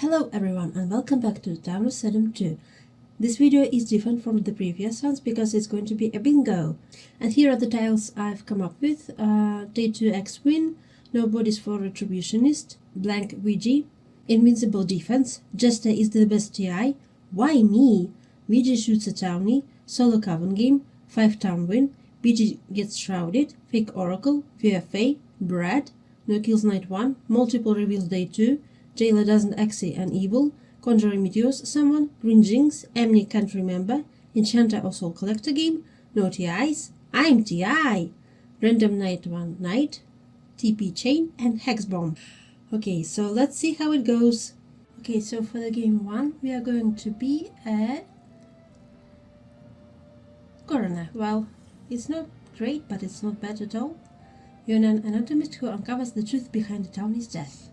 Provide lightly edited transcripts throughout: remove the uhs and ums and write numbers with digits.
Hello everyone and welcome back to Town of Salem 2. This video is different from the previous ones because it's going to be a bingo. And here are the tiles I've come up with. Day 2X win, no bodies for retributionist, blank VG, invincible defense, Jester is the best TI, why me, VG shoots a townie, solo coven game, 5 town win, BG gets shrouded, fake oracle, VFA, Brad, no kills night 1, multiple reveals day 2, Jailer doesn't exit an evil, Conjuring Meteors someone, Green Jinx, Amni can't remember, Enchanter or Soul Collector game, no TIs, I'm TI, Random Night 1 Night, TP Chain and Hex Bomb. Okay, so let's see how it goes. Okay, so for the game 1 we are going to be at Coroner. Well, it's not great, but it's not bad at all. You're an anatomist who uncovers the truth behind the townie's death.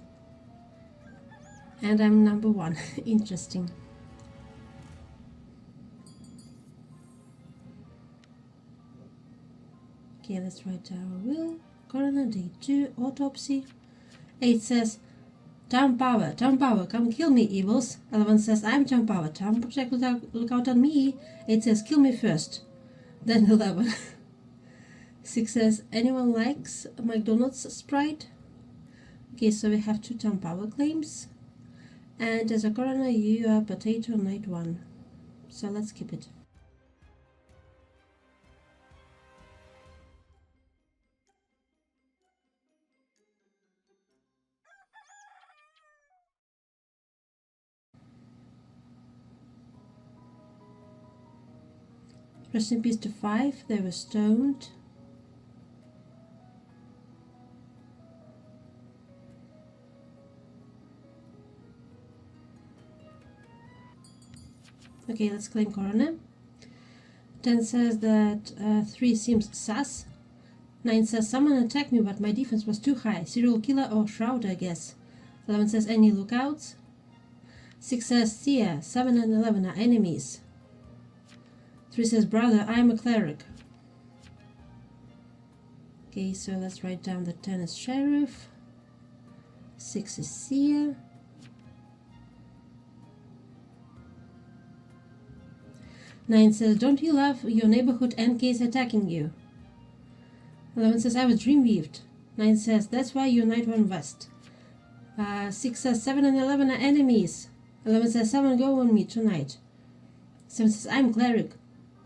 And I'm number 1. Interesting. Okay, let's write our will. Coroner, day 2, autopsy. 8 says, Town power, come kill me, evils. 11 says, I'm town power, town protect, look out on me. 8 says, kill me first. Then 11. 6 says, anyone likes McDonald's Sprite? Okay, so we have 2 town power claims. And as a coroner, you are potato night 1. So let's keep it. Rest in peace to 5. They were stoned. Okay, let's claim coroner. 10 says that 3 seems sus. 9 says someone attacked me but my defense was too high. Serial killer or shroud, I guess. 11 says any lookouts. 6 says Thea. 7 and 11 are enemies. 3 says brother, I'm a cleric. Okay, so let's write down that 10 is sheriff. 6 is Thea. 9 says, don't you love your neighborhood NK's attacking you? 11 says, I was dreamweaved. 9 says, that's why you're night 1 west. 6 says, 7 and 11 are enemies. 11 says, someone go on me tonight. 7 says, I'm cleric.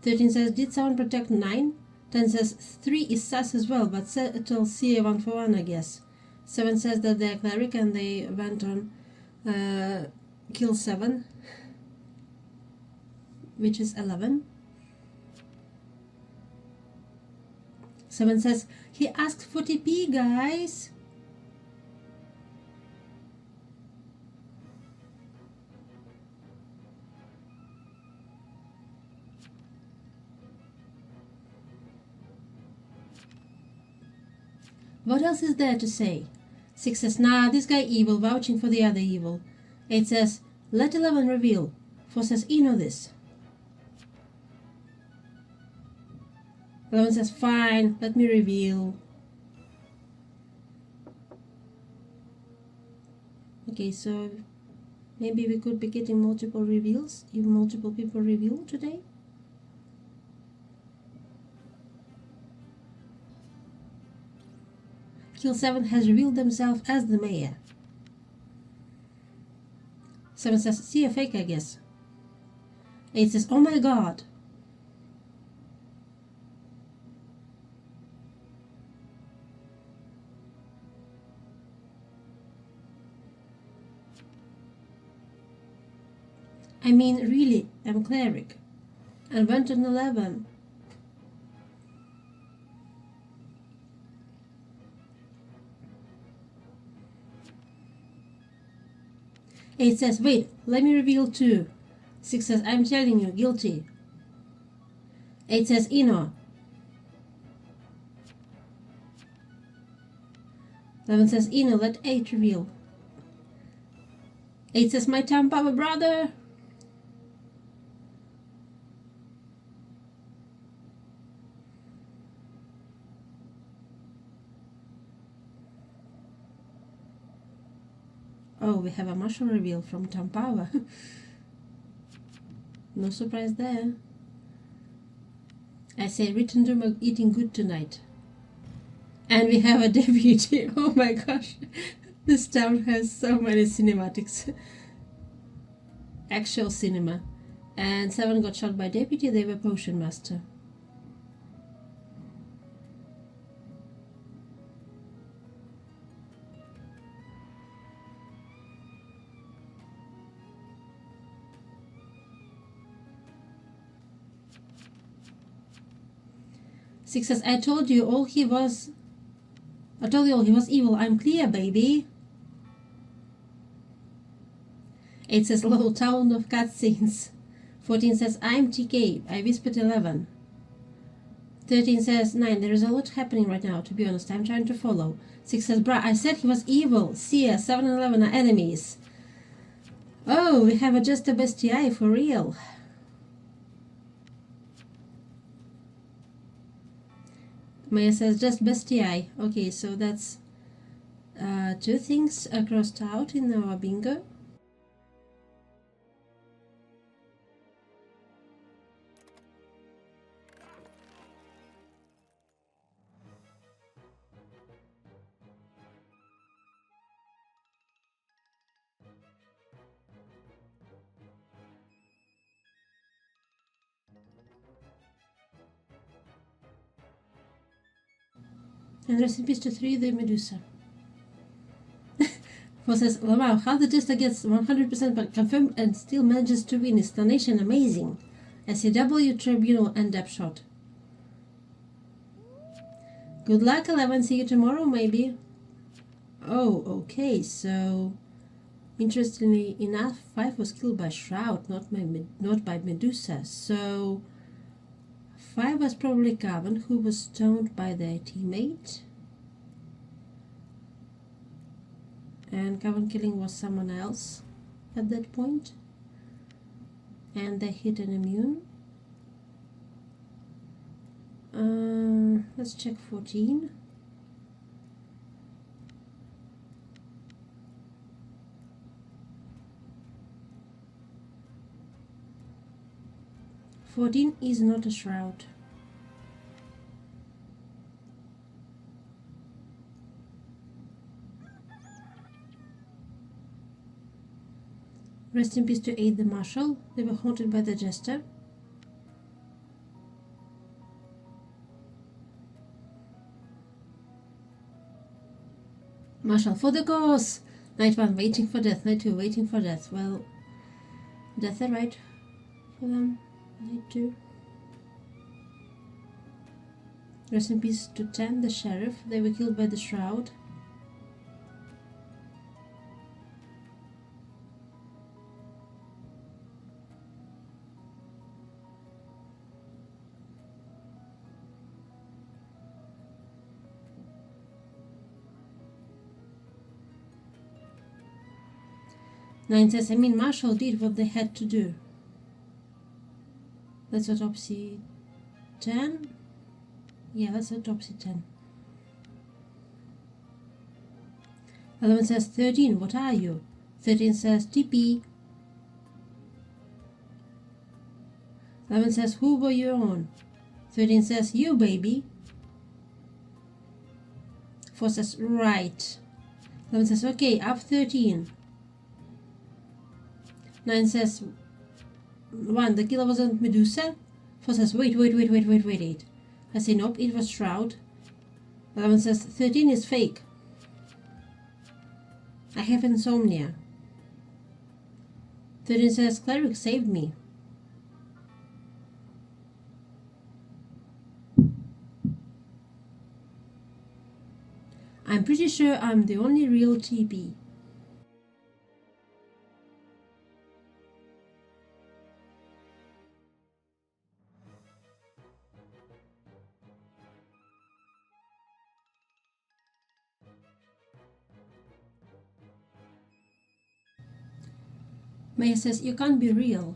13 says, did someone protect 9? 10 says, 3 is sus as well, but settle CA 1 for 1, I guess. 7 says that they're cleric and they went on kill 7. Which is 11. 7 says, he asked for TP, guys. What else is there to say? 6 says, nah, this guy evil, vouching for the other evil. 8 says, let 11 reveal. 4 says, you know this. 11 says, fine, let me reveal. Okay, so maybe we could be getting multiple reveals if multiple people reveal today. Kill 7 has revealed themselves as the mayor. 7 says, see a fake, I guess. 8 says, oh my god. I mean, really, I'm cleric. And went on 11. Eight says, wait, let me reveal 2. 6 says, I'm telling you, guilty. 8 says, Eno. 11 says, Eno, let 8 reveal. 8 says, my town power brother. Oh, we have a marshal reveal from Tom Power. No surprise there. I say written room eating good tonight. And we have a deputy. Oh my gosh. This town has so many cinematics. Actual cinema. And 7 got shot by deputy, they were potion master. Six says, I told you all he was evil. I'm clear, baby. 8 says, little town of cutscenes. 14 says, I'm TK. I whispered 11. 13 says, 9, there is a lot happening right now, to be honest. I'm trying to follow. 6 says, bruh, I said he was evil. Sia, 7 and 11 are enemies. Oh, we have just a bestie for real. Maya says, just bestie. Okay, so that's 2 things crossed out in our bingo. And rest in peace to 3, the Medusa. Who says, wow, how the tester gets 100% but confirmed and still manages to win is astonishing, amazing. SCW, Tribunal, and Depth Shot. Good luck, 11. See you tomorrow, maybe. Oh, okay, so interestingly enough, 5 was killed by Shroud, not by Medusa. So 5 was probably Cavan, who was stoned by their teammate. And Cavan killing was someone else at that point. And they hit an immune. Let's check 14. Is not a Shroud. Rest in peace to 8, the Marshal. They were haunted by the Jester. Marshal for the cause! Night 1 waiting for death, Night 2 waiting for death. Well, death are right for them. Night 2. Rest in peace to 10, the Sheriff. They were killed by the Shroud. Nine says, Marshall did what they had to do. That's autopsy 10. Yeah, that's autopsy 10. 11 says, 13, what are you? 13 says, TP. 11 says, who were you on? 13 says, you, baby. 4 says, right. 11 says, okay, up 13. 9 says, 1, the killer wasn't Medusa. 4 says, wait. I say, nope, it was Shroud. 11 says, 13 is fake. I have insomnia. 13 says, cleric saved me. I'm pretty sure I'm the only real TP. Maya says, you can't be real.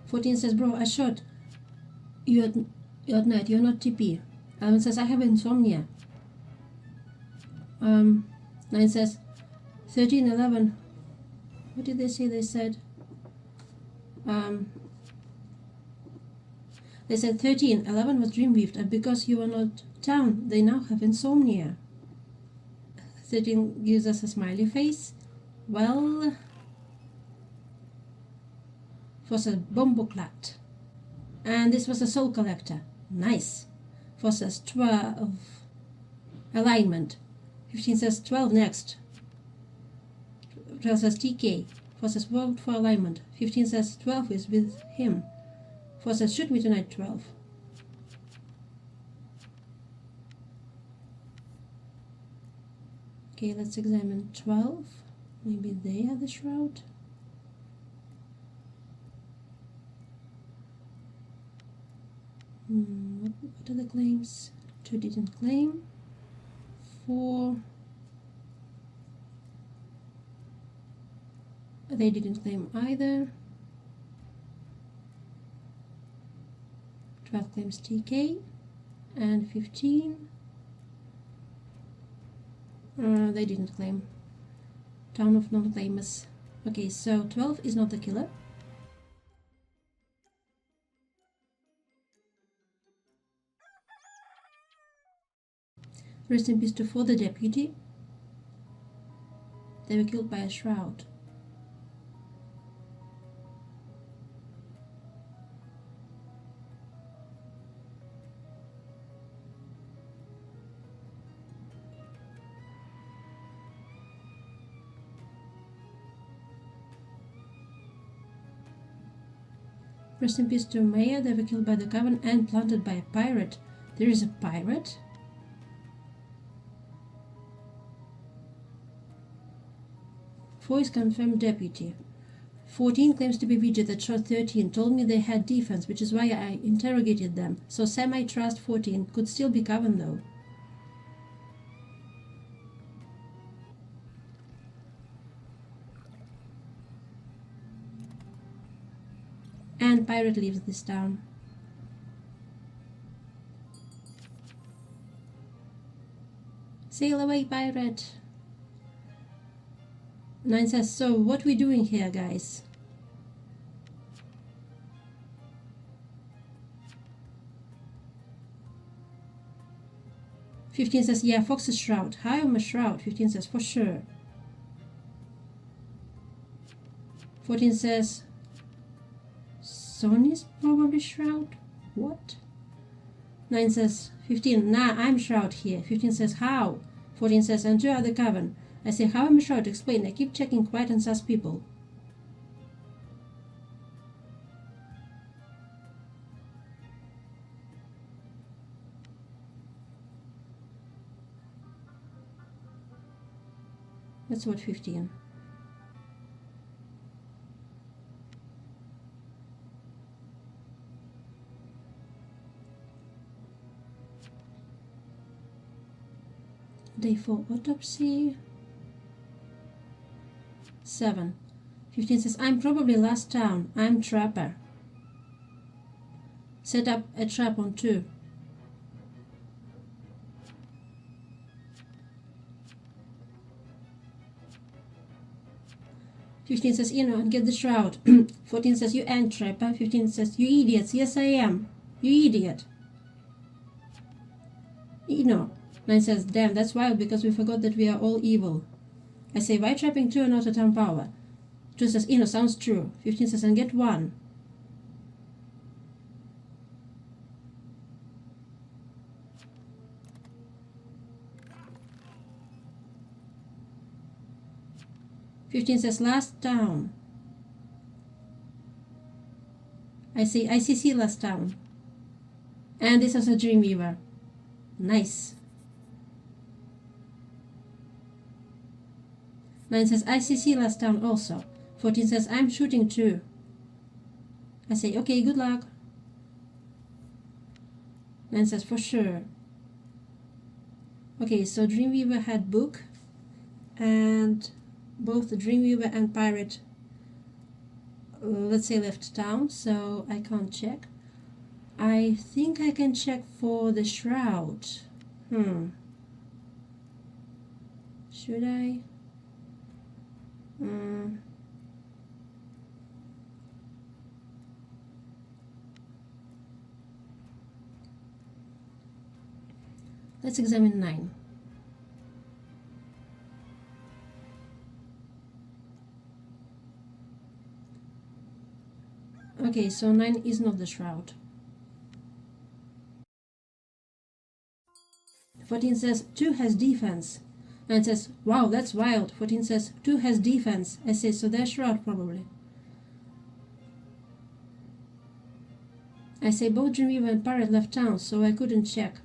14 says, bro, I shot you at night, you're not TP. 11 says, I have insomnia. 9 says, 13, 11. What did they say? They said 13, 11 was dream-weaved, and because you were not down, they now have insomnia. 13 gives us a smiley face. Well, was a bomboclat. And this was a soul collector. Nice. 4 says 12. Alignment. 15 says 12 next. 12 says TK. 4 says vote for alignment. 15 says 12 is with him. 4 says shoot me tonight 12. Okay, let's examine 12. Maybe they are the shroud. What are the claims? 2 didn't claim. 4. They didn't claim either. 12 claims TK. And 15. They didn't claim. Town of non-claimers. Okay, so 12 is not the killer. Rest in peace to 4, the deputy. They were killed by a shroud. Rest in peace to Maya. They were killed by the Coven and planted by a pirate. There is a pirate? Four is confirmed deputy. 14 claims to be Vijay that shot 13. Told me they had defense, which is why I interrogated them. So semi-trust 14. Could still be Coven though. And pirate leaves this town. Sail away, pirate. 9 says, so what we doing here, guys? "15 says, yeah, Fox's shroud. Hi, I'm a shroud. 15 says, for sure. 14 says, Sony's probably shroud. What? 9 says, 15, nah, I'm shroud here. 15 says, how? 14 says, and 2 are the Coven. I say, how am I shroud? Explain. I keep checking quiet and sus people. That's what 15. Day 4 autopsy. 7. 15 says, I'm probably last town. I'm trapper. Set up a trap on 2. "15 says, and get the shroud." 14 says, you ain't trapper. 15 says, you idiots. Yes, I am. You idiot. 9 says, damn, that's wild because we forgot that we are all evil. I say, why trapping 2 and not a town power? 2 says, sounds true. 15 says, and get 1. "15 says, last town. I say, ICC last town. And this was a Dreamweaver. Nice. 9 says, ICC last town also. 14 says, I'm shooting 2. I say, okay, good luck. 9 says, for sure. Okay, so Dreamweaver had book, and both the Dreamweaver and pirate, let's say, left town, so I can't check. I think I can check for the shroud. Should I? Let's examine 9. Okay, so 9 is not the shroud. 14 says 2 has defense. 9 says, wow, that's wild. 14 says 2 has defense. I say, so there's shroud probably. I say both Dreamweaver and Parrot left town, so I couldn't check.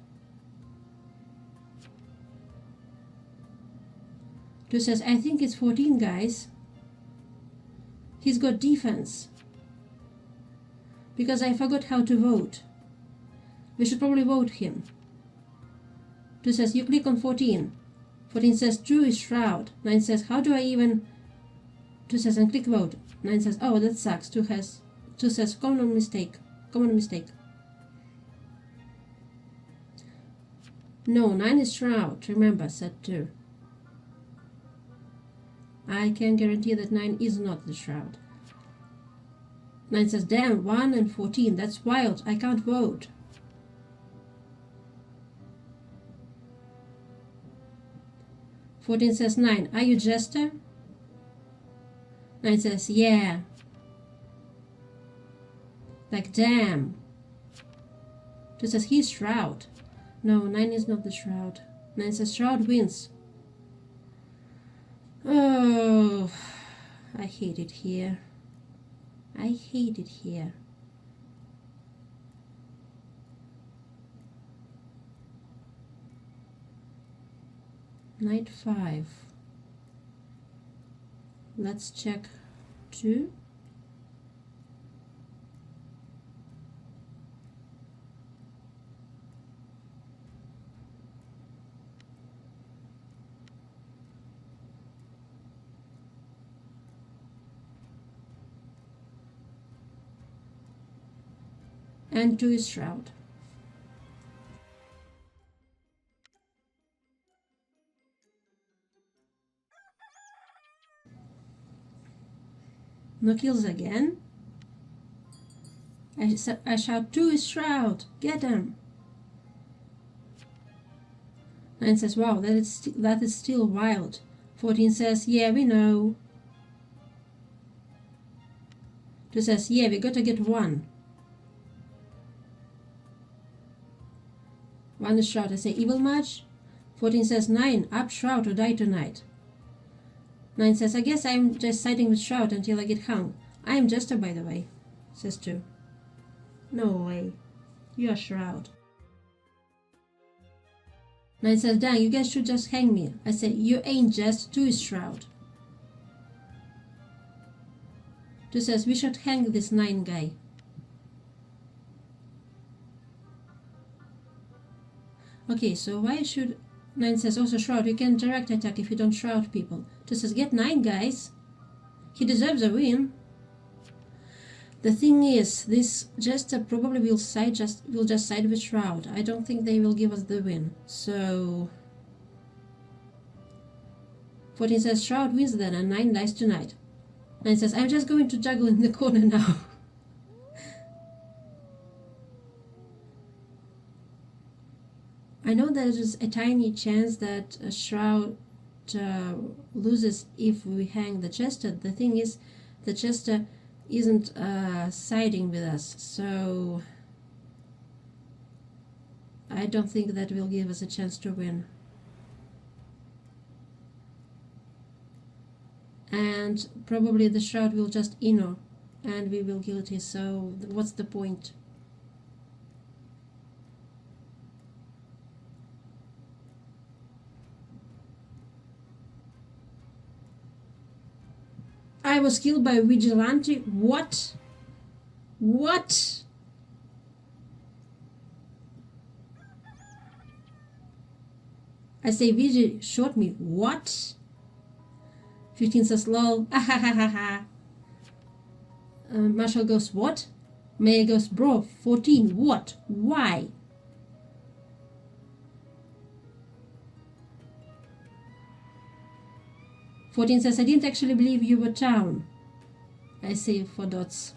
2 says, I think it's 14, guys. He's got defense. Because I forgot how to vote. We should probably vote him. 2 says, you click on 14. 14 says, true is shroud. 9 says, how do I even... 2 says, and click vote. 9 says, oh, that sucks. 2 says, common mistake. Common mistake. No, 9 is shroud. Remember, said 2. I can guarantee that 9 is not the shroud. 9 says, damn, 1 and 14. That's wild. I can't vote. 14 says, 9, are you Jester? 9 says, yeah. Like, damn. 2 says, he's shroud. No, 9 is not the shroud. 9 says, shroud wins. Oh, I hate it here. I hate it here. Night 5. Let's check 2. And 2 is shroud. No kills again. I shout, 2 is shroud. Get him. 9 says, wow, that is still wild. 14 says, yeah, we know. 2 says, yeah, we gotta get 1. 1 is shroud. I say, evil much? 14 says, 9, up shroud or die tonight. 9 says, I guess I'm just siding with shroud until I get hung. I am Jester, by the way, says 2. No way. You are shroud. 9 says, dang, you guys should just hang me. I say, you ain't just, 2 is shroud. 2 says, we should hang this 9 guy. Okay, so why should... 9 says, also shroud, you can direct attack if you don't shroud people. 2 says, get 9 guys. He deserves a win. The thing is, this Jester probably will just side with shroud. I don't think they will give us the win. So 14 says shroud wins then and 9 dies tonight. 9 says, I'm just going to juggle in the corner now. I know there is a tiny chance that a shroud loses if we hang the Jester. The thing is, the Jester isn't siding with us, so I don't think that will give us a chance to win. And probably the shroud will just inno and we will guilty, so what's the point? I was killed by a vigilante. What? What? I say Vigil shot me. What? 15 says lol. Marshall goes, what? Maya goes, bro, 14. What? Why? 14 says, I didn't actually believe you were town. I see 4 dots.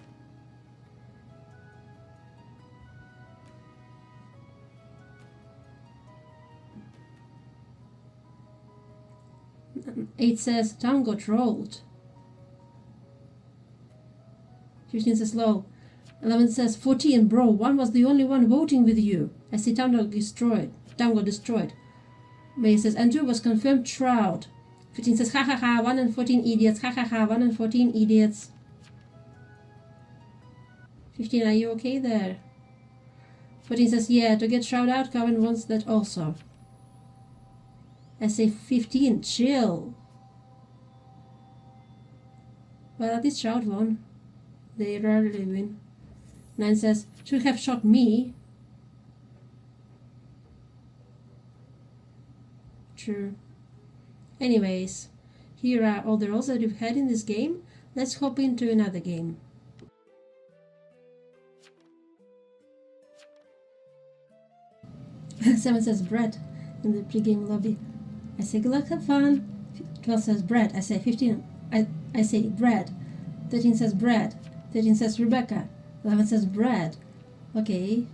Eight says, town got rolled. 15 says, lol. 11 says, 14, bro, 1 was the only one voting with you. I see town got destroyed. Town got destroyed. May says, and 2 was confirmed shroud. 15 says, ha ha ha, 1 and 14 idiots, ha ha ha, 1 and 14 idiots. 15, are you okay there? 14 says, yeah, to get shroud out, Coven wants that also. I say 15, chill. Well, at least shroud won. They rarely win. 9 says, should have shot me. True. Anyways, here are all the roles that we've had in this game. Let's hop into another game. Seven says bread in the pre-game lobby. I say good luck, have fun. 12 says bread. I say 15. I say bread. 13 says bread. 13 says Rebecca. 11 says bread. Okay,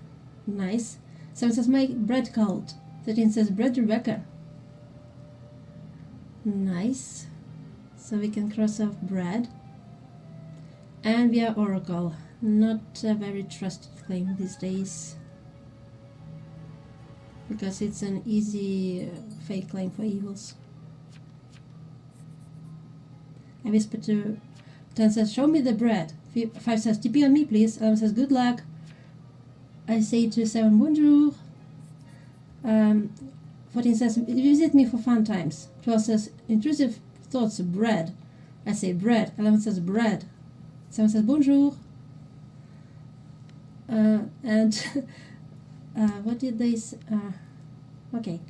nice. 7 says my bread cult. 13 says bread Rebecca. Nice. So we can cross off bread. And we are Oracle. Not a very trusted claim these days, because it's an easy fake claim for evils. I whisper to 10 says, show me the bread. 5 says, TP on me please. 11 says, good luck. I say to 7, bonjour. 14 says, visit me for fun times. 12 says, intrusive thoughts, bread. I say bread. 11 says, bread. 7 says, bonjour. And what did they say? Okay,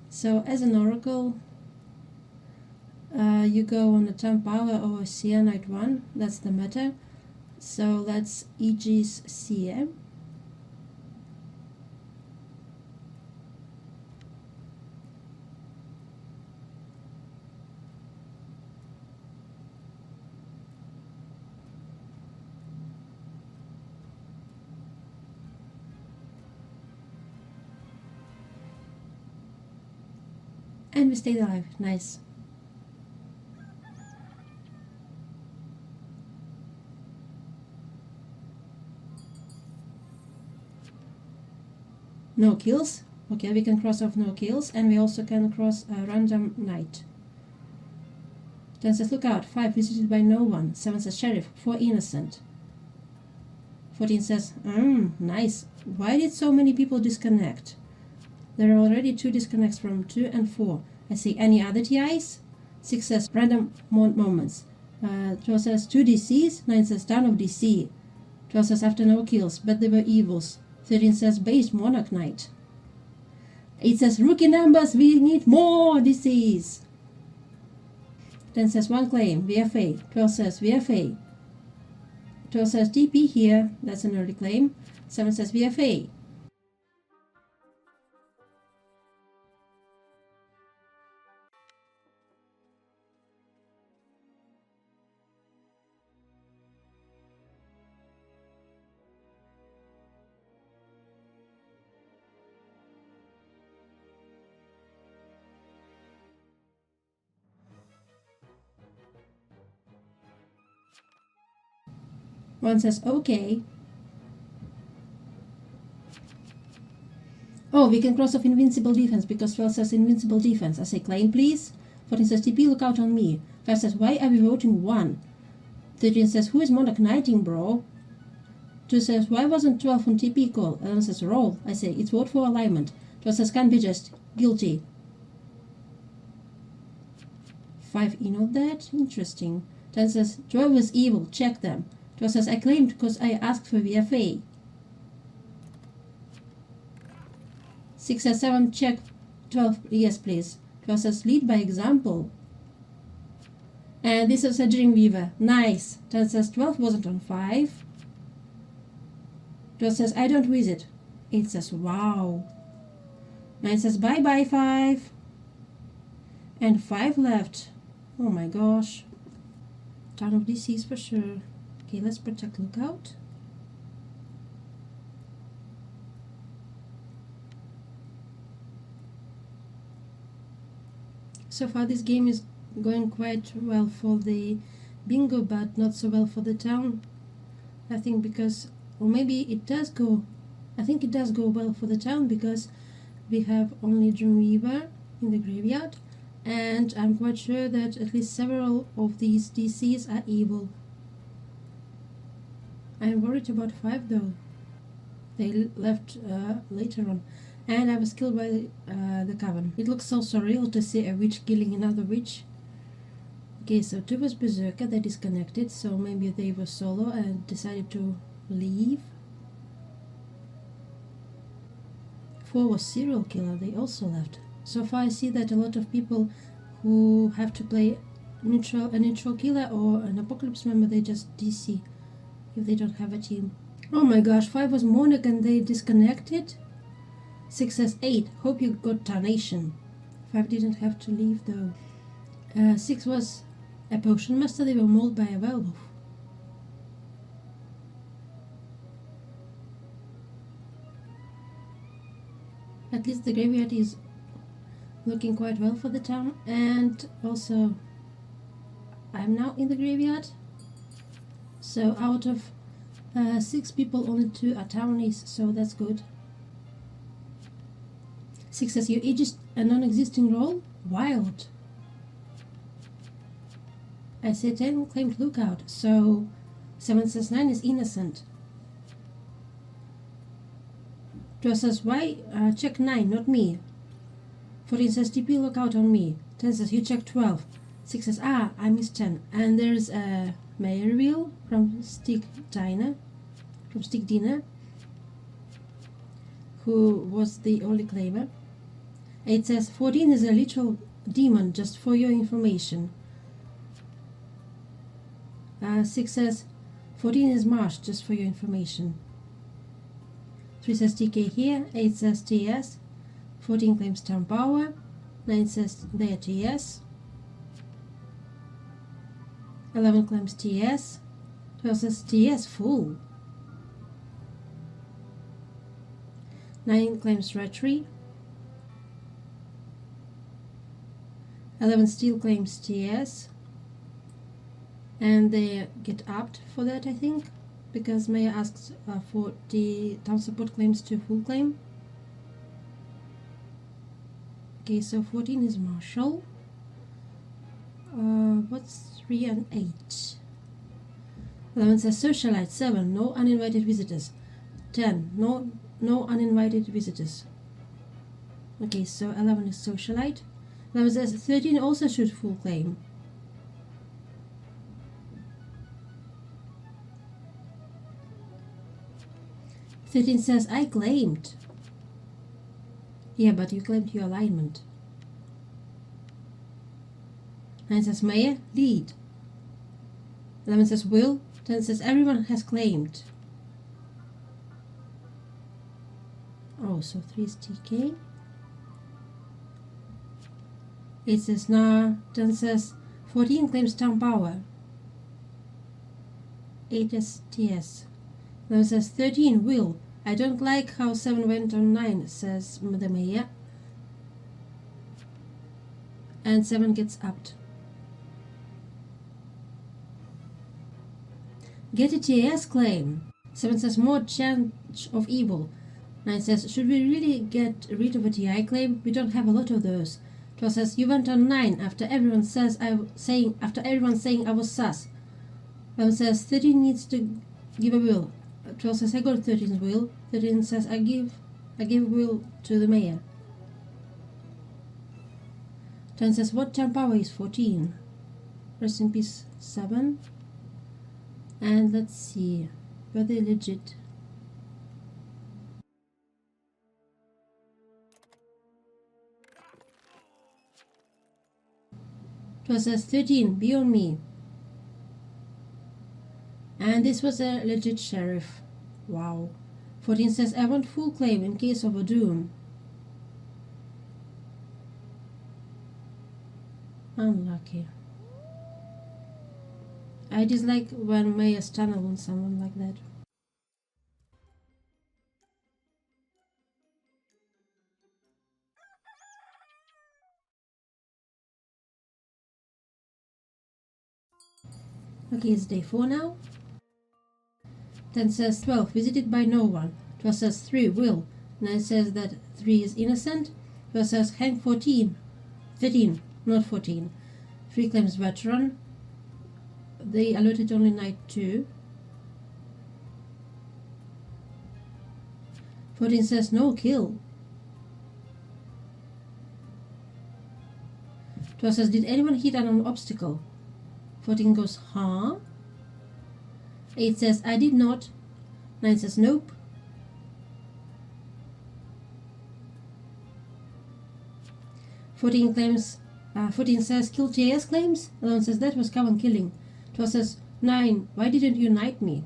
so as an oracle, you go on a town power over Cyanide 1, that's the meta. So let's Aegis Seer. And we stayed alive. Nice. No kills. Okay, we can cross off no kills, and we also can cross a random night. 10 says, look out. 5 visited by no one. 7 says, sheriff. 4 innocent. 14 says, nice. Why did so many people disconnect? There are already 2 disconnects from 2 and 4. I see any other TIs? 6 says random moments. 12 says 2 DCs. 9 says town of DC. 12 says after no kills, but they were evils. 13 says base monarch knight. 8 says rookie numbers, we need more DCs. 10 says 1 claim, VFA. 12 says VFA. 12 says TP here, that's an early claim. 7 says VFA. One says, okay. Oh, we can cross off invincible defense because 12 says invincible defense. I say, claim please. 14 says, TP, look out on me. 5 says, why are we voting 1? 13 says, who is Monarch Knighting, bro? 2 says, why wasn't 12 on TP call? 11 says, roll. I say, it's vote for alignment. 12 says, can't be just. Guilty. 5 eno'd that? Interesting. 10 says, 12 is evil. Check them. 12 says, I claimed because I asked for VFA. 6 says, 7, check. 12, yes please. 12 says, lead by example. And this is a Dreamweaver. Nice. 10 says, 12 wasn't on 5. 12 says, I don't visit. 8 says, wow. 9 says, bye bye 5. And 5 left. Oh my gosh. Town of disease for sure. Okay, let's protect lookout. So far this game is going quite well for the bingo, but not so well for the town. I think because, or maybe it does go, I think it does go well for the town because we have only Dreamweaver in the graveyard, and I'm quite sure that at least several of these DCs are evil. I'm worried about 5 though. They left later on, and I was killed by the Coven. It looks so surreal to see a witch killing another witch. Okay, so 2 was Berserker, they disconnected, so maybe they were solo and decided to leave. 4 was Serial Killer, they also left. So far I see that a lot of people who have to play a neutral killer or an Apocalypse member, they just DC if they don't have a team. Oh my gosh, 5 was Monarch and they disconnected. 6 says 8, hope you got Tarnation. 5 didn't have to leave though. 6 was a Potion Master, they were mauled by a werewolf. At least the graveyard is looking quite well for the town, and also I'm now in the graveyard. So out of 6 people, only 2 are townies, so that's good. 6 says you aegis a non-existing role? Wild. I say 10 claimed lookout, so 7 says 9 is innocent. 12 says why check 9, not me. 14 says TP lookout on me. 10 says you check 12. 6 says I missed 10. And there's a Mayor wheel from Stick Dinner, who was the only claimer. 8 says 14 is a literal demon, just for your information. 6 says 14 is Marsh, just for your information. 3 says TK here, 8 says TS, 14 claims Town Power, 9 says their TS, 11 claims TS, 12 says TS full, 9 claims Retry, 11 still claims TS, and they get upped for that, I think, because Maya asks for the town support claims to full claim. Okay, so 14 is Marshall. What's 3 and 8? 11 says Socialite. 7, no uninvited visitors. 10, no uninvited visitors. Okay, so 11 is Socialite. 11 says 13 also should full claim. Thirteen says I claimed. Yeah, but you claimed your alignment. 9 says Mayor, lead. 11 says will. 10 says everyone has claimed. Oh, so 3 is TK. 8 says nah. 10 says 14 claims Town Power. 8 is TS. 11 says 13 will. I don't like how 7 went on 9, says the Mayor. And 7 gets upped. Get a TS claim. 7 says more chance of evil. 9 says should we really get rid of a TI claim? We don't have a lot of those. 12 says you went on 9 after everyone saying I was sus. 11 says 13 needs to give a will. 12 says I got 13's will. 13 says I give will to the Mayor. 10 says what Town Power is 14. Rest in peace 7. And let's see, were they legit? It says 13, be on me. And this was a legit sheriff. Wow. 14 says I want full claim in case of a doom. Unlucky. I dislike when Maya tunnel on someone like that. Okay, it's day 4 now. 10 says 12, visited by no one. 12 says 3, will. 9 says that 3 is innocent. 12 says hang 14. 13, not 14. 3 claims veteran. They alerted only night 2. 14 says no kill. 12 says did anyone hit an obstacle? 14 goes huh? 8 says I did not. 9 says nope. 14 claims 14 says kill TS claims. 11 says that was common killing. 12 says 9 why didn't you knight me?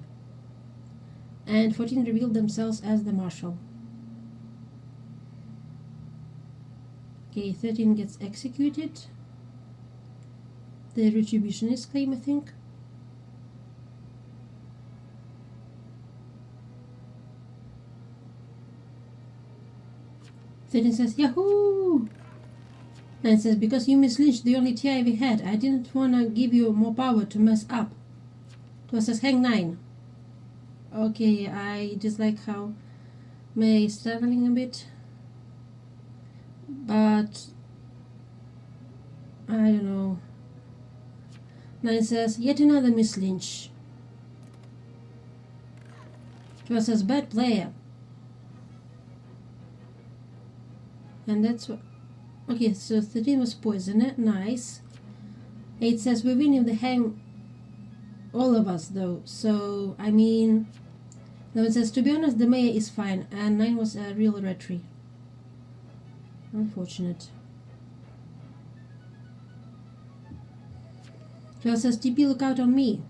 And 14 revealed themselves as the marshal. Okay, 13 gets executed. The retributionist claim, I think. Then it says, Yahoo! And it says, because you mislynched the only TI we had, I didn't want to give you more power to mess up. It says, hang 9. Okay, I dislike how May is struggling a bit. But, I don't know. 9 says, yet another mislynch. 12 says, bad player. And that's what. Okay, so 13 was poisoned. Nice. 8 says, we win if they hang all of us, though. So, I mean. 11 says, to be honest, the mayor is fine. And 9 was a real retry. Unfortunate. 12 says, TP, look out on me.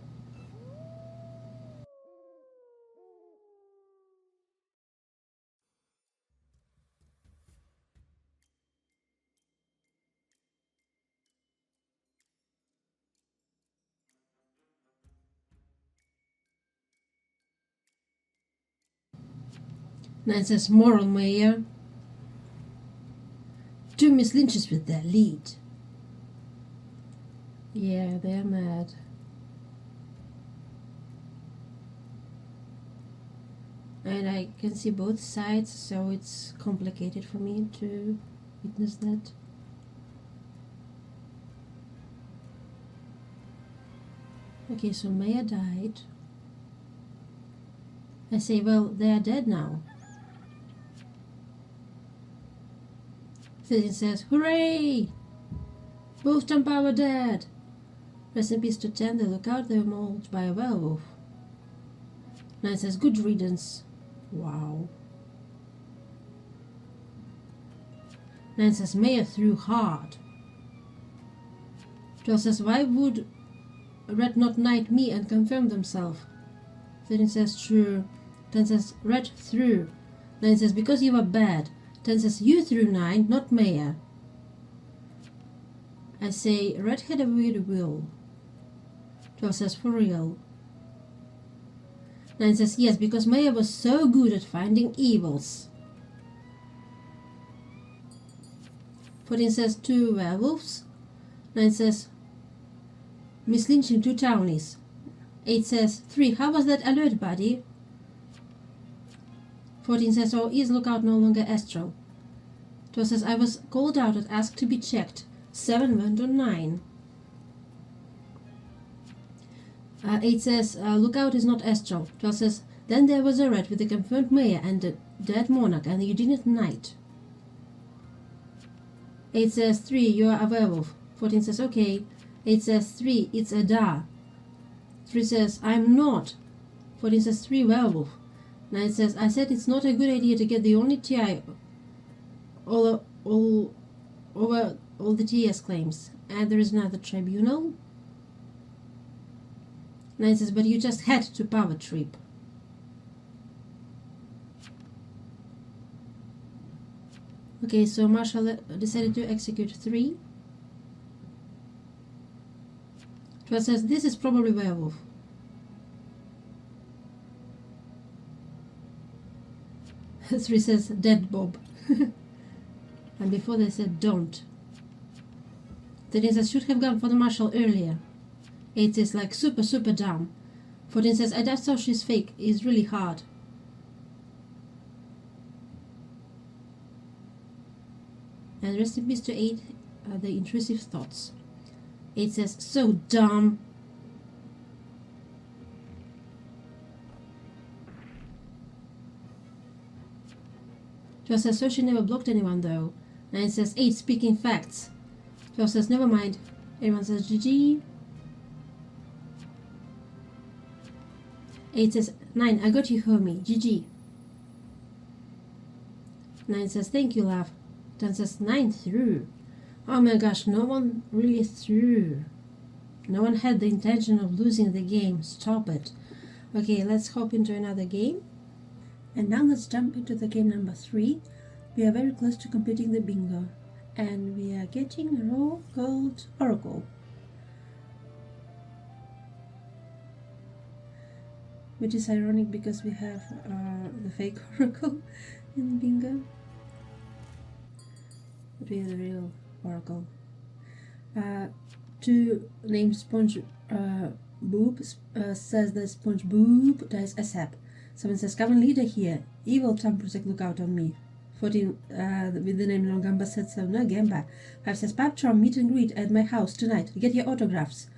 Nine says, moral mayor. 2 mislynches with their lead. Yeah, they're mad. And I can see both sides, so it's complicated for me to witness that. Okay, so Maya died. I say, well, they are dead now. 13 says, hooray! Both Tampawa dead! Rest in peace to 10, they look out, they were mauled by a werewolf. 9 says, good riddance. Wow. 9 says, Mayor threw hard. 12 says, why would Red not knight me and confirm themselves? 13 says, true. 10 says, Red threw. 9 says, because you were bad. 10 says, you threw 9, not Mayor. I say, Red had a weird will. 12 says, for real. 9 says, yes, because Maya was so good at finding evils. 14 says, 2 werewolves. 9 says, mislynching 2 townies. 8 says, 3, how was that alert, buddy? 14 says, oh, is lookout no longer astral. 12 says, I was called out and asked to be checked. 7 went on 9. 8 says, lookout is not astral. 12 says, then there was a red with a confirmed mayor and a dead monarch, and you didn't knight. 8 says, 3, you are a werewolf. 14 says, okay. 8 says, 3, it's a da. 3 says, I'm not. 14 says, 3, werewolf. 9 says, I said it's not a good idea to get the only TI over all the TS claims. And there is another tribunal. 9 says, but you just had to power trip. Okay, so Marshall decided to execute 3. 12 says, this is probably werewolf. Three says, dead Bob. And before they said, don't. 13 says, should have gone for the marshal earlier. 8 says, like, super dumb. 14 says, I just saw she's fake. It's really hard. And rest in peace to 8, the intrusive thoughts. 8 says, so dumb. Twelve says, so she never blocked anyone though. 9 says, 8 speaking facts. 12 says, never mind. Everyone says, GG. 8 says, 9, I got you, homie. GG. 9 says, thank you, love. 10 says, 9 through. Oh my gosh, no one really threw. No one had the intention of losing the game. Stop it. Okay, let's hop into another game. And now let's jump into the game number 3. We are very close to completing the bingo. And we are getting a raw gold oracle. Which is ironic because we have the fake oracle in bingo. But we have the real oracle. 2 named Sponge Boob says the Sponge Boob dies ASAP. 7 says, Coven leader here. Evil Tom Protect, look out on me. 14 with the name Longamba said so. No Gamba. 5 says, Pap Charm meet and greet at my house tonight. Get your autographs.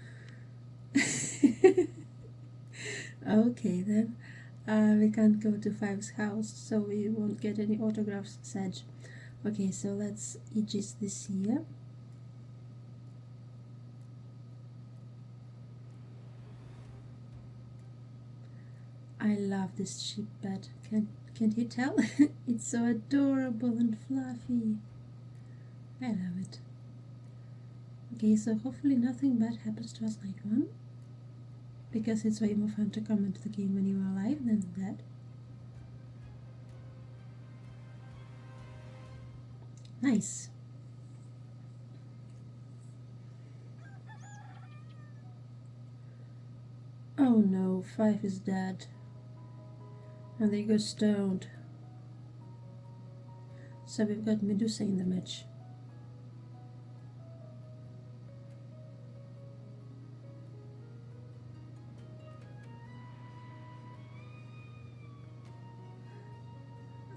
Okay then. We can't go to 5's house, so we won't get any autographs, Sag. Okay, so let's aegis this here. I love this sheep bed. Can't you tell? It's so adorable and fluffy. I love it. Okay, so hopefully nothing bad happens to us night 1. Because it's way more fun to come into the game when you are alive than dead. Nice. Oh no, 5 is dead. And they go stoned. So we've got Medusa in the match.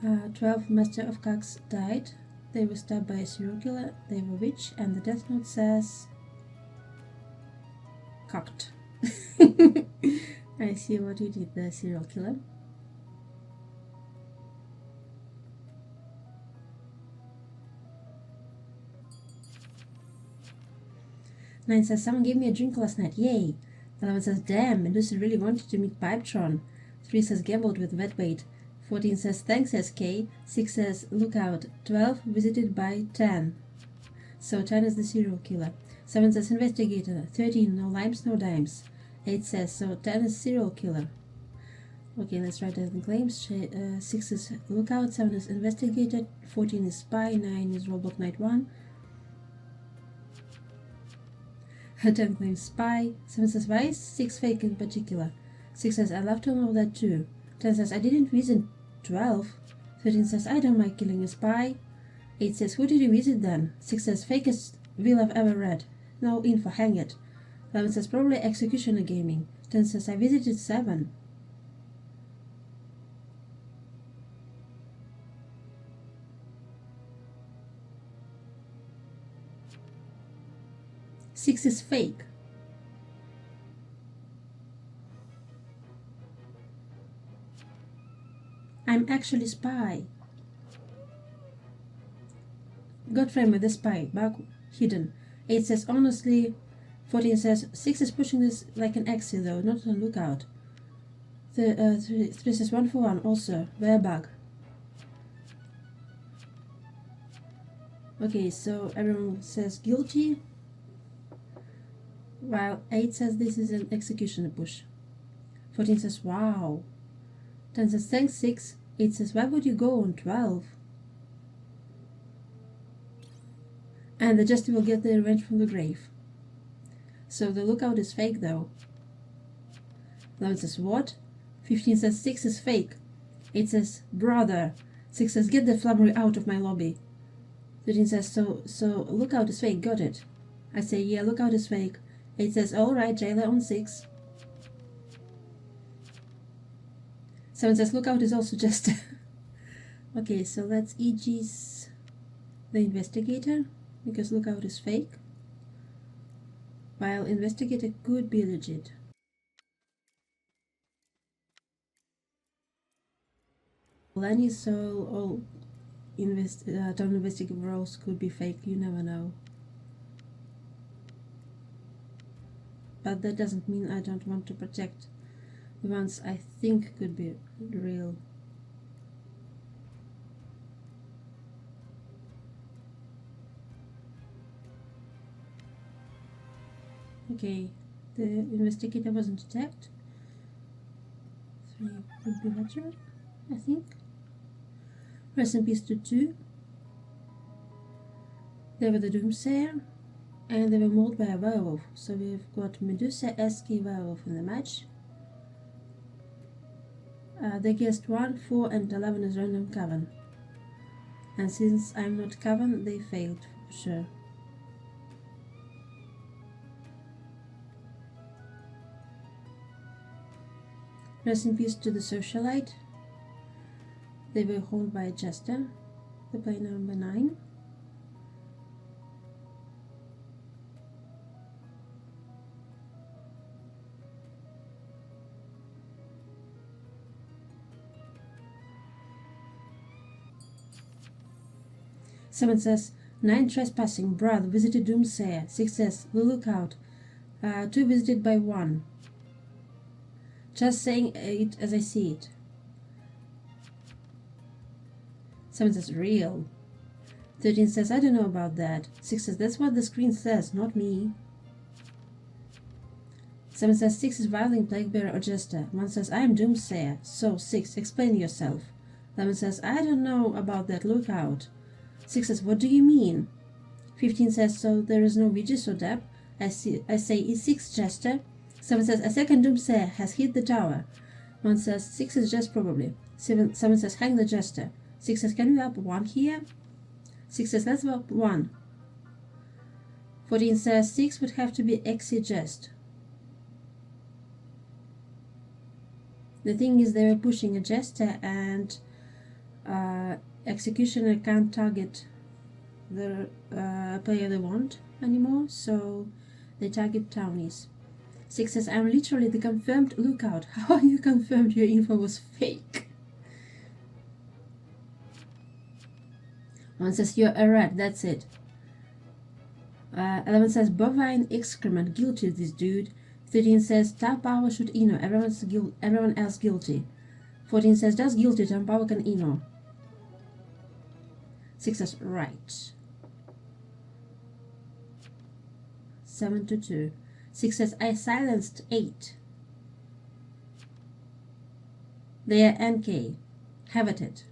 Uh, 12 Master of Cucks died. They were stabbed by a serial killer. They were witch, and the death note says cocked. I see what you did there, serial killer. Nine says, someone gave me a drink last night, yay. 11 says, damn, Medusa really wanted to meet Pipetron. 3 says, gambled with wet bait. 14 says, thanks SK. 6 says, look out. 12, visited by 10. So 10 is the serial killer. 7 says, investigator. 13, no limes, no dimes. 8 says, so 10 is serial killer. Okay, let's write down the claims. 6 is lookout, 7 is investigator, 14 is spy, 9 is rollback night 1. 10 claims spy. 7 says, why is 6 fake in particular? 6 says, I'd love to know that too. 10 says, I didn't visit 12. 13 says, I don't like killing a spy. 8 says, who did you visit then? 6 says, fakest will I've ever read. No info, hang it. 11 says, probably executioner gaming. 10 says, I visited 7. Six is fake. I'm actually spy. Godfrey with the spy, back hidden. 8 says, honestly. 14 says, 6 is pushing this like an exit though, not on lookout. 3 says, 1 for 1, also, bug. Okay, so everyone says guilty, while 8 says this is an executioner push. 14 says, wow. 10 says, thanks 6. 8 says, why would you go on 12? And the Justy will get the revenge from the grave. So the lookout is fake though. 11 says what? 15 says 6 is fake. 8 says brother. 6 says get the flummery out of my lobby. 13 says so lookout is fake, got it. I say yeah, lookout is fake. 8 says alright, jailer on 6. 7 says lookout is also just okay, so let's EG's the investigator because lookout is fake, while investigator could be legit. Lenny, so all town investigative roles could be fake, you never know. But that doesn't mean I don't want to protect the ones I think could be real. Okay, the investigator wasn't attacked. 3 would be better, I think. Rest in peace to 2. They were the Doomsayer, and they were mauled by a werewolf. So we've got Medusa, Eski, werewolf in the match. They guessed 1, 4, and 11 is random coven. And since I'm not coven, they failed for sure. Rest in peace to the socialite. They were hauled by a jester. They play number 9. Seven says 9 trespassing, brother visited Doomsayer. 6 says the lookout. 2 visited by 1. Just saying it as I see it. 7 says real. 13 says I don't know about that. 6 says that's what the screen says, not me. 7 says 6 is Viling, Plaguebearer or Jester. 1 says I am Doomsayer. So 6, explain yourself. 11 says I don't know about that lookout. 6 says what do you mean? 15 says so there is no Regis or Deb. I say is 6 Jester. 7 says a second Doomsayer has hit the tower. 1 says 6 is just probably. 7 says hang the Jester. 6 says can we up 1 here? 6 says let's up 1. 14 says 6 would have to be Exi Jest. The thing is they were pushing a Jester and Executioner can't target the player they want anymore, so they target townies. 6 says I'm literally the confirmed lookout. How are you confirmed your info was fake? 1 says you're a rat, that's it. 11 says bovine excrement, guilty this dude. 13 says star power should Eno, everyone else guilty. 14 says does guilty, Tom Power can Eno. 6 says right. 7 to 2. 6 says I silenced 8. They are NK. Have at it.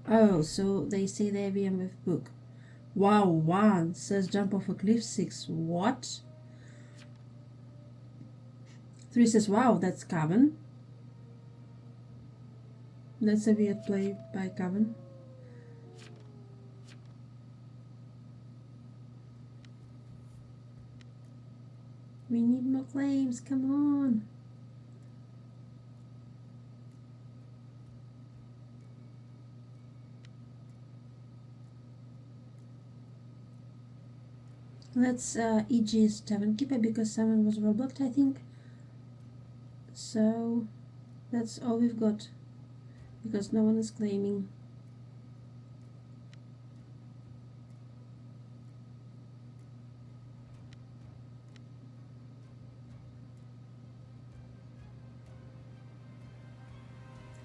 Oh, so they say they're VM with book. Wow, 1 says jump off a cliff. 6. What? 3 says wow, that's Coven. That's a weird play by Coven. We need more claims, come on. Let's EG's Tavern Keeper because someone was roadblocked, I think. So that's all we've got because no one is claiming.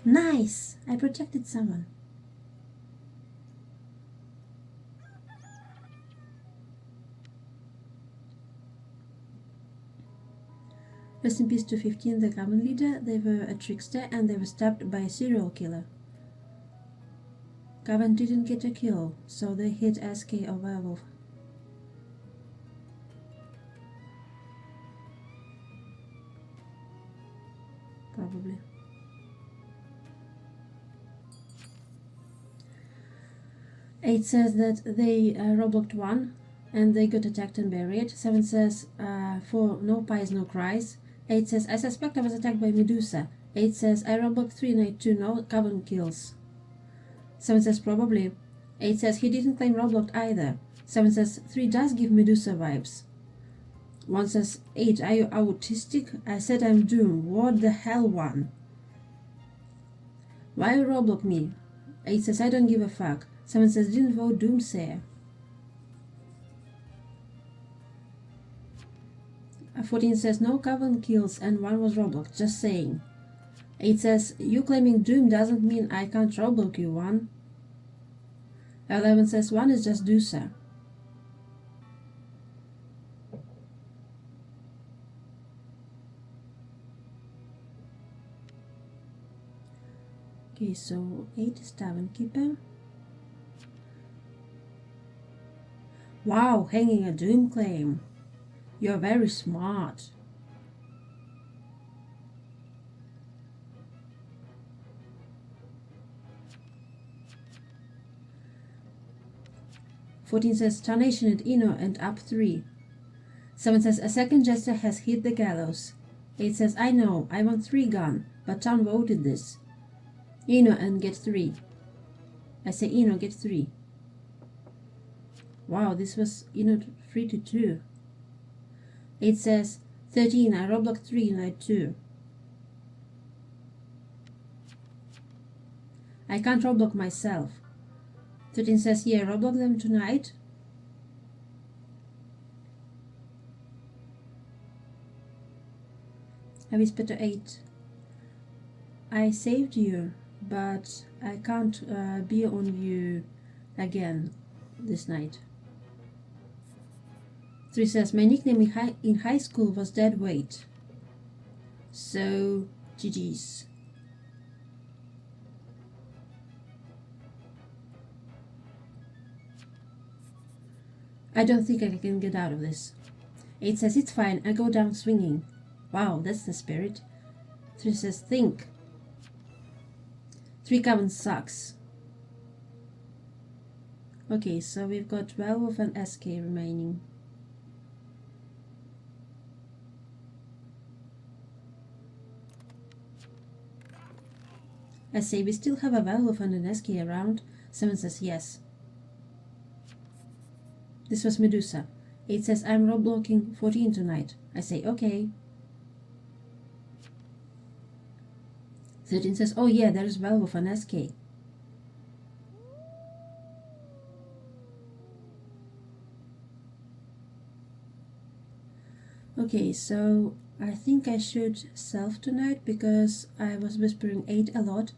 Nice! I protected someone. Rest in peace to 15, the common leader. They were a trickster and they were stabbed by a serial killer. Coven didn't get a kill, so they hit SK or werewolf. probably. Eight says that they robloxed 1 and they got attacked and buried. 7 says 4 no pies, no cries. 8 says I suspect I was attacked by Medusa. 8 says I robloxed 3 night 2 no coven kills. 7 says probably. 8 says he didn't claim robloxed either. 7 says 3 does give Medusa vibes. 1 says 8 are you autistic? I said I'm Doom. What the hell 1? Why roblox me? 8 says I don't give a fuck. 7 says didn't vote Doomsayer. 14 says no coven kills and 1 was roblox, just saying. 8 says you claiming Doom doesn't mean I can't roblox you 1. 11 says 1 is just Doosa. Okay, so 8 is Tavern Keeper. Wow, hanging a Doom claim. You're very smart. Fourteen says Tarnation at Eno and up 3. 7 says a second jester has hit the gallows. 8 says I know, I want 3 gun, but Town voted this. Eno and get 3. I say Eno get 3. Wow, this was Eno 3 to 2. 8 says 13 I roblox 3 night 2. I can't roblox myself. 13 says yeah, roblox them tonight. I whisper to 8. I saved you, but I can't be on you again this night. 3 says my nickname in high school was dead weight. So GG's. I don't think I can get out of this. 8 says it's fine, I go down swinging. Wow, that's the spirit. 3 says think. 3 coven sucks. Okay, so we've got 12 of an SK remaining. I say we still have a werewolf and an SK around. 7 says yes. This was Medusa. 8 says I'm robloxing 14 tonight. I say okay. 13 says oh yeah, there's werewolf and SK. Okay, so I think I should self tonight because I was whispering 8 a lot,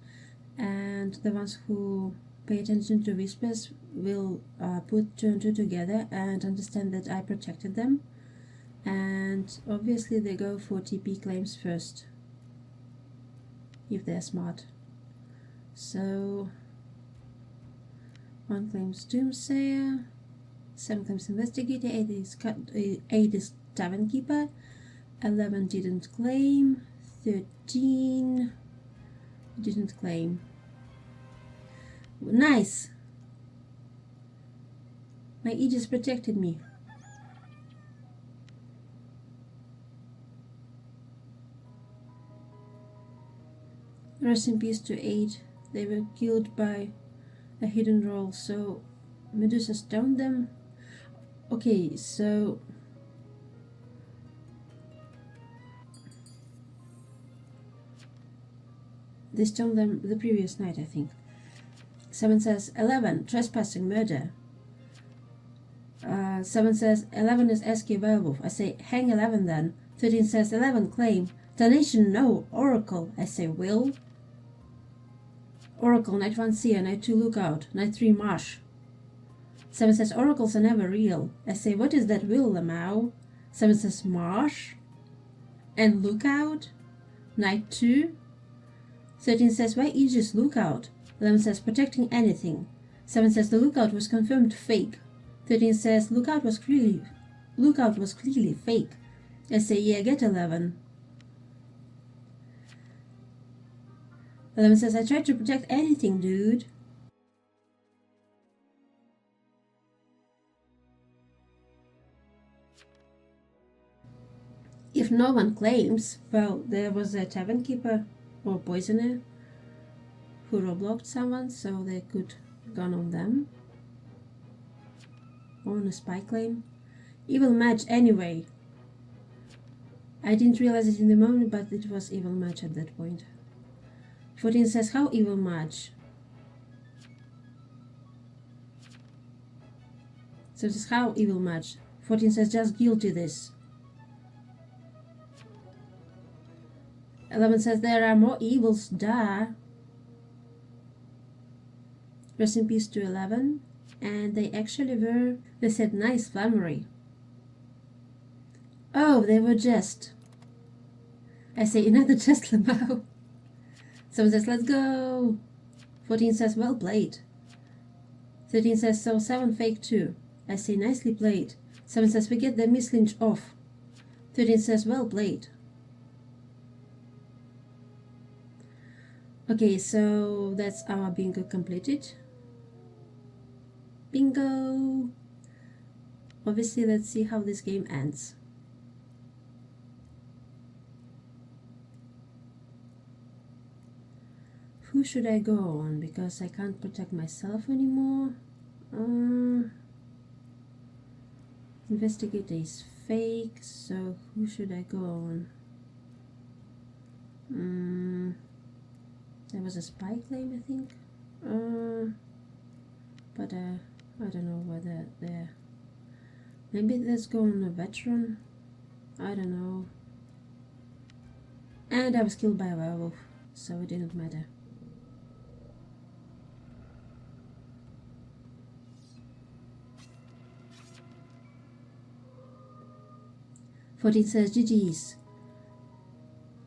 and the ones who pay attention to whispers will put 2 and 2 together and understand that I protected them, and obviously they go for TP claims first if they're smart. So 1 claims Doomsayer, 7 claims Investigator, 8 is Tavern Keeper, 11 didn't claim, 13 didn't claim. Nice! My Aegis protected me. Rest in peace to 8. They were killed by a hidden roll, so Medusa stoned them. Okay, so they stoned them the previous night, I think. 7 says 11, trespassing, murder. 7 says 11 is SK werewolf. I say hang 11 then. 13 says 11 claim. Donation no. Oracle. I say will. Oracle, night 1 seer, night 2 lookout, night 3 marsh. 7 says oracles are never real. I say what is that will, Lamau? 7 says marsh and lookout, night 2. 13 says why Aegis lookout? 11 says protecting anything. 7 says the lookout was confirmed fake. 13 says lookout was clearly fake. I say yeah, get 11. 11 says, I tried to protect anything, dude. If no one claims, well, there was a tavern keeper or poisoner who roblocked someone, so they could gun on them. On a spy claim. Evil match anyway. I didn't realize it in the moment, but it was evil match at that point. 14 says, how evil match? So it is how evil match. 14 says, just guilty this. 11 says, there are more evils, duh. Rest in peace to 11. And they actually were, they said, nice flammery. Oh, they were just. I say, another just Lamau. Someone says, let's go. 14 says, well played. 13 says, so 7 fake too. I say, nicely played. 7 says, we get the Miss Lynch off. 13 says, well played. Okay, so that's our bingo completed. Bingo! Obviously, let's see how this game ends. Who should I go on? Because I can't protect myself anymore. Investigator is fake, so who should I go on? There was a spy claim, I think. But I don't know whether they're... Maybe let's go on a veteran. I don't know. And I was killed by a werewolf, so it didn't matter. Fourteen says GG's.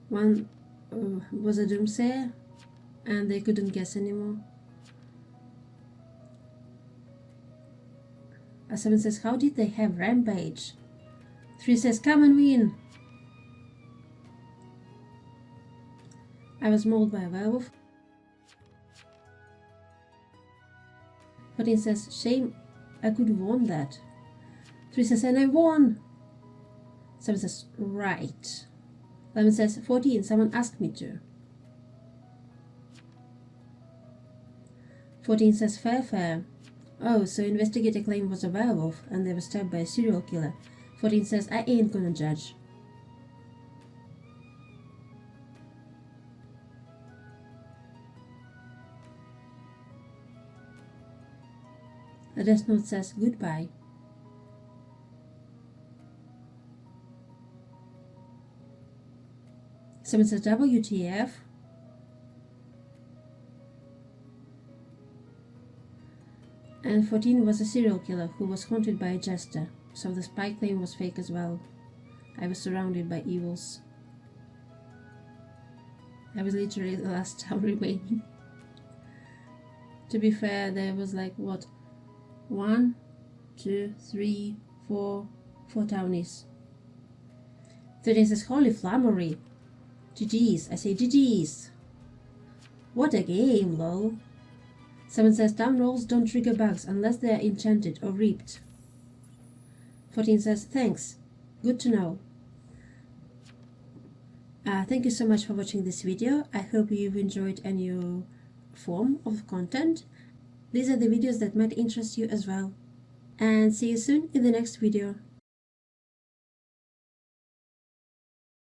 One was a doomsayer, and they couldn't guess anymore. A 7 says, how did they have rampage? 3 says, come and win. I was mauled by a werewolf. 14 says, shame, I could have won that. 3 says, and I won. 7 says, right. 11 says, 14, someone asked me to. 14 says, fair. Oh, so investigator claim was a werewolf and they were stabbed by a serial killer. 14 says, I ain't gonna judge. The death note says, goodbye. Someone says, WTF. And 14 was a serial killer who was haunted by a jester, so the spy claim was fake as well. I was surrounded by evils. I was literally the last town remaining. To be fair, there was like, what? 1, 2, 3, 4 townies. 13 says, holy flammery. GG's. I say GG's. What a game, lol. 7 says, down rolls don't trigger bugs unless they are enchanted or reaped. 14 says, thanks. Good to know. Thank you so much for watching this video. I hope you've enjoyed a new form of content. These are the videos that might interest you as well. And see you soon in the next video.